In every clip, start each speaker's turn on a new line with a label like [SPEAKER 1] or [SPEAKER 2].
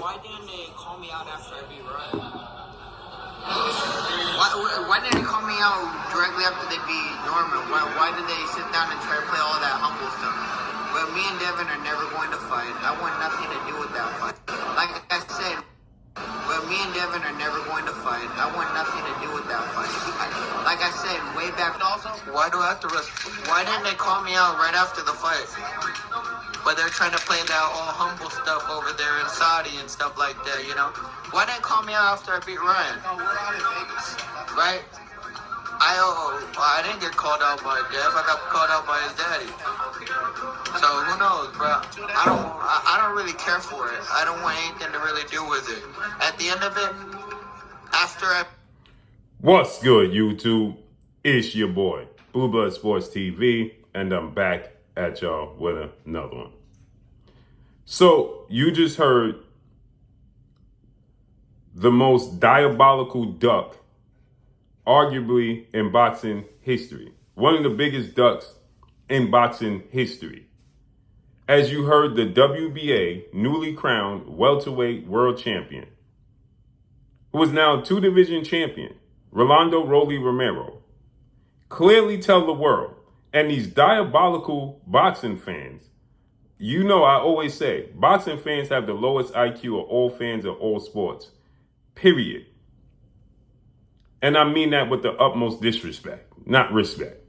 [SPEAKER 1] why didn't they call me out after I beat Ryan?
[SPEAKER 2] Why didn't they call me out directly after they beat Norman? Why did they sit down and try to play all that humble stuff? But me and Devin are never going to fight. I want nothing to do with that fight. Like I said, but me and Devin are never going to fight. I want nothing to do with that fight. Like I said, way back. Also, why do I have to rest? Why didn't they call me out right after the fight? But they're trying to play that all humble stuff over there in Saudi and stuff like that, you know? Why didn't they call me out after I beat Ryan? Right? I didn't get called out by Dev. I got called out by his daddy. So who knows, bro? I don't really care for it. I don't want anything to really do with it. At the end of it, after I...
[SPEAKER 3] What's good, YouTube? It's your boy, Blue Blood Sports TV, and I'm back at y'all with another one. So you just heard the most diabolical duck, arguably in boxing history. One of the biggest ducks in boxing history. As you heard, the WBA newly crowned welterweight world champion, who is now two-division champion, Rolando Romero, clearly tell the world, and these diabolical boxing fans, you know I always say, boxing fans have the lowest IQ of all fans of all sports, period. And I mean that with the utmost disrespect, not respect.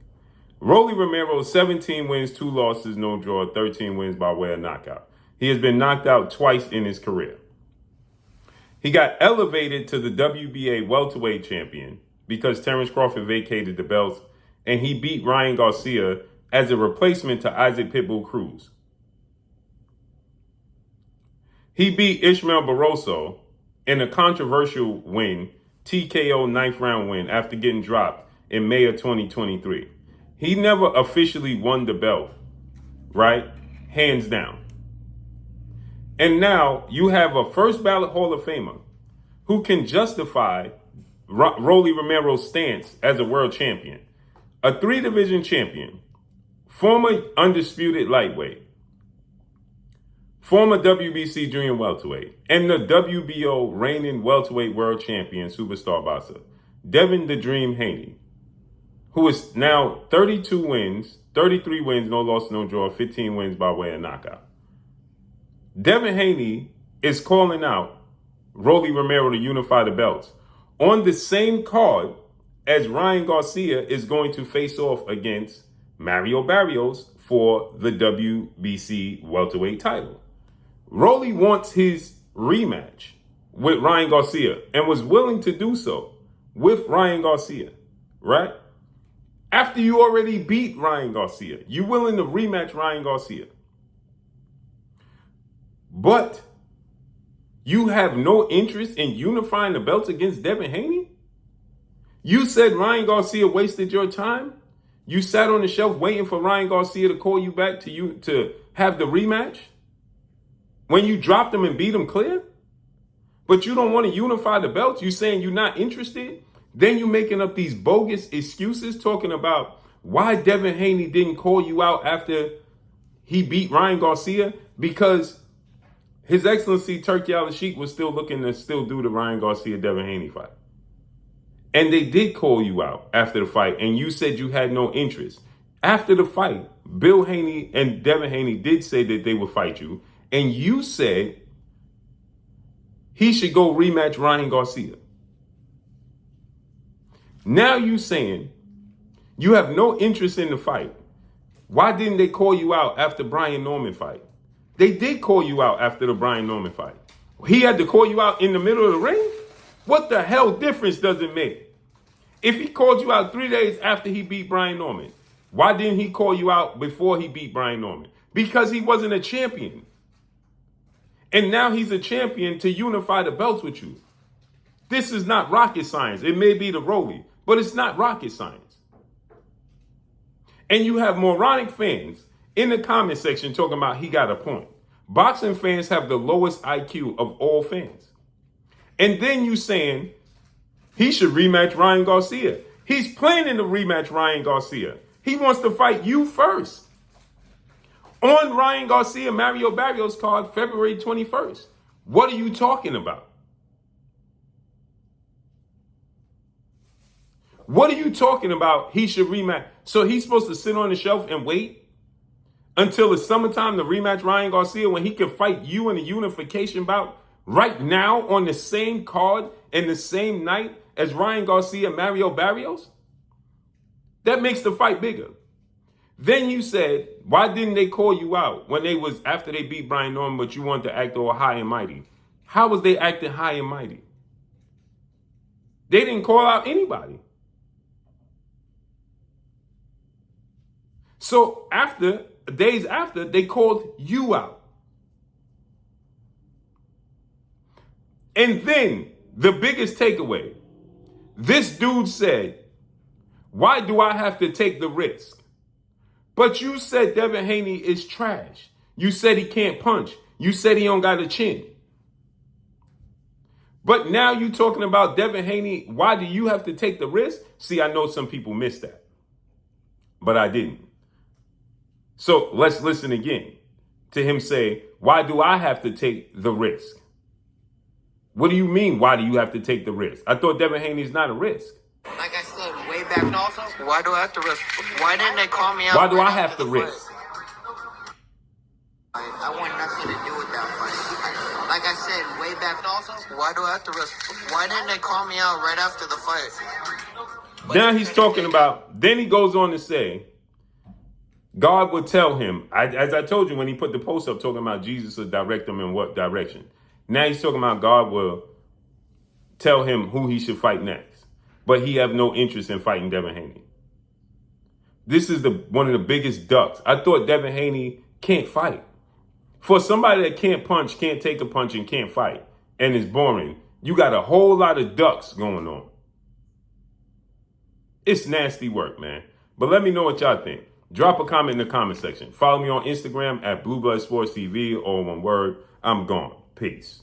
[SPEAKER 3] Romero, 17 wins, 2 losses, no draw, 13 wins by way of knockout. He has been knocked out twice in his career. He got elevated to the WBA welterweight champion because Terrence Crawford vacated the belts, and he beat Ryan Garcia as a replacement to Isaac Pitbull Cruz. He beat Ishmael Barroso in a controversial win, TKO 9th round win after getting dropped in May of 2023. He never officially won the belt, right? Hands down. And now you have a first ballot Hall of Famer who can justify Rolly Romero's stance as a world champion, a 3-division champion, former undisputed lightweight, former WBC junior welterweight, and the WBO reigning welterweight world champion superstar boxer, Devin the Dream Haney, who is now 32 wins, 33 wins, no loss, no draw, 15 wins by way of knockout. Devin Haney is calling out Rolly Romero to unify the belts on the same card as Ryan Garcia is going to face off against Mario Barrios for the WBC welterweight title. Rolly wants his rematch with Ryan Garcia and was willing to do so with Ryan Garcia, right? After you already beat Ryan Garcia, you're willing to rematch Ryan Garcia. But you have no interest in unifying the belts against Devin Haney? You said Ryan Garcia wasted your time? You sat on the shelf waiting for Ryan Garcia to call you back to have the rematch? When you dropped him and beat him clear? But you don't want to unify the belts? You saying you're not interested? Then you're making up these bogus excuses talking about why Devin Haney didn't call you out after he beat Ryan Garcia, because His Excellency Turki Al-Sheikh was still looking to still do the Ryan Garcia-Devin Haney fight. And they did call you out after the fight, and you said you had no interest. After the fight, Bill Haney and Devin Haney did say that they would fight you, and you said he should go rematch Ryan Garcia. Now you saying you have no interest in the fight. Why didn't they call you out after Brian Norman fight? They did call you out after the Brian Norman fight. He had to call you out in the middle of the ring? What the hell difference does it make? If he called you out 3 days after he beat Brian Norman, why didn't he call you out before he beat Brian Norman? Because he wasn't a champion. And now he's a champion to unify the belts with you. This is not rocket science. It may be the Rolly, but it's not rocket science. And you have moronic fans in the comment section talking about he got a point. Boxing fans have the lowest IQ of all fans. And then you saying he should rematch Ryan Garcia. He's planning to rematch Ryan Garcia. He wants to fight you first. On Ryan Garcia, Mario Barrios card, February 21st. What are you talking about? What are you talking about? He should rematch. So he's supposed to sit on the shelf and wait until the summertime to rematch Ryan Garcia when he can fight you in a unification bout right now on the same card and the same night as Ryan Garcia and Mario Barrios? That makes the fight bigger. Then you said, why didn't they call you out when they was after they beat Brian Norman, but you wanted to act all high and mighty? How was they acting high and mighty? They didn't call out anybody. So days after, they called you out. And then the biggest takeaway, this dude said, why do I have to take the risk? But you said Devin Haney is trash. You said he can't punch. You said he don't got a chin. But now you talking about Devin Haney, why do you have to take the risk? See, I know some people missed that, but I didn't. So let's listen again to him say, why do I have to take the risk? What do you mean, why do you have to take the risk? I thought Devin Haney is not a risk.
[SPEAKER 2] Like I said, way back. And also, why do I have to risk? Why didn't they call me out?
[SPEAKER 3] Why do I have to risk?
[SPEAKER 2] I want nothing to do with that fight. Like I said, way back. And also, why do I have to risk? Why didn't they call me out right after the fight?
[SPEAKER 3] Now he's talking about, then he goes on to say, God would tell him, as I told you when he put the post up talking about Jesus would direct him in what direction. Now he's talking about God will tell him who he should fight next. But he have no interest in fighting Devin Haney. This is one of the biggest ducks. I thought Devin Haney can't fight. For somebody that can't punch, can't take a punch, and can't fight, and is boring, you got a whole lot of ducks going on. It's nasty work, man. But let me know what y'all think. Drop a comment in the comment section. Follow me on Instagram at Blue Blood Sports TV, all one word. I'm gone. Peace.